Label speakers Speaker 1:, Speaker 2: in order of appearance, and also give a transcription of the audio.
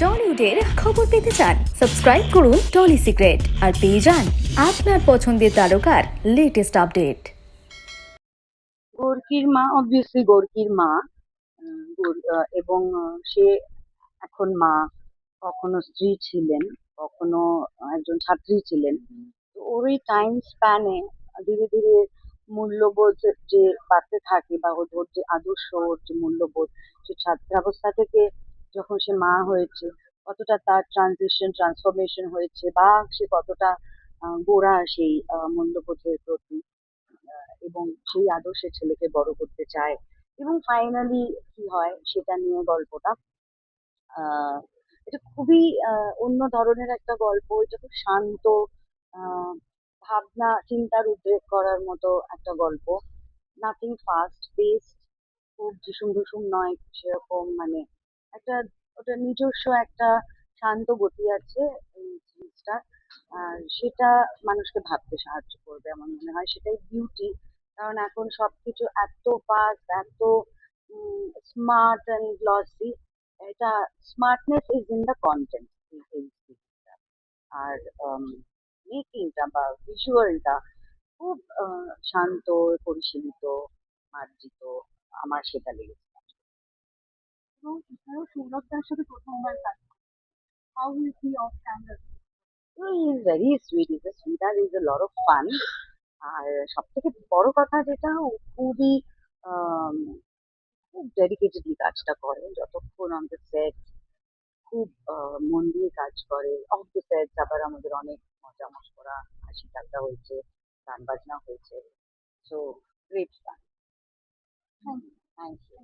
Speaker 1: টলিউডের খবর পেতে চান সাবস্ক্রাইব করুন টলি সিক্রেট আর পেয়ে যান আপনার পছন্দের তারকার লেটেস্ট আপডেট।
Speaker 2: গোর্কির মা অবভিয়াসলি গোর্কির মা এবং সে এখন মা, কখনো স্ত্রী ছিলেন, কখনো একজন ছাত্রী ছিলেন। তো ওর এই টাইম স্প্যানে ধীরে ধীরে মূল্যবোধ যে বাড়তে থাকে, বা ওর যে আদর্শ, ওর যে মূল্যবোধ, সে ছাত্রাবস্থা থেকে যখন সে মা হয়েছে কতটা তার ট্রান্সফরমেশন হয়েছে, বা সে কতটা গোড়া সেই মূল্যবোধের প্রতি, এবং সেই আদর্শে ছেলেকে বড় করতে চায়, এবং ফাইনালি কি হয় সেটা নিয়ে গল্পটা। আহ এটা খুবই অন্য ধরনের একটা গল্প। এটা খুব শান্ত, আহ ভাবনা চিন্তার উদ্রেক করার মতো একটা গল্প। নাথিং ফাস্ট পেস্ট, খুব ঝিসুম ঝুসুম নয় সেরকম, মানে একটা, ওটা নিজস্ব একটা শান্ত গতি আছে এই জিনিসটা। আর সেটা মানুষকে ভাবতে সাহায্য করবে আমার মনে হয়, সেটাই বিউটি। কারণ এখন সবকিছু এত ফাস্ট, এত স্মার্ট অ্যান্ড গ্লসি। এটা smartness is in the content. আর মেকিংটা বা ভিজুয়ালটা খুব শান্ত, পরিশীলিত, মার্জিত। আমার সেটা লেগেছে।
Speaker 3: এবং এছাড়াও সৌরভ দার সাথে প্রথমবার কাজ করেছি। How is he off camera?
Speaker 2: He is very sweet, is a sweet আর is a lot of fun. আর সব থেকে বড় কথা যেটা, ও খুবই আম, খুব ডেডিকেটেডলি কাজটা করে। যতক্ষণ অন দ্য সেট খুব মন দিয়ে কাজ করে। অফ দ্য সেট আবার আমাদের অনেক মজা মশকরা, হাসি ঠাট্টা হয়েছে, গান বাজনা হয়েছে। So great fun. Thank you.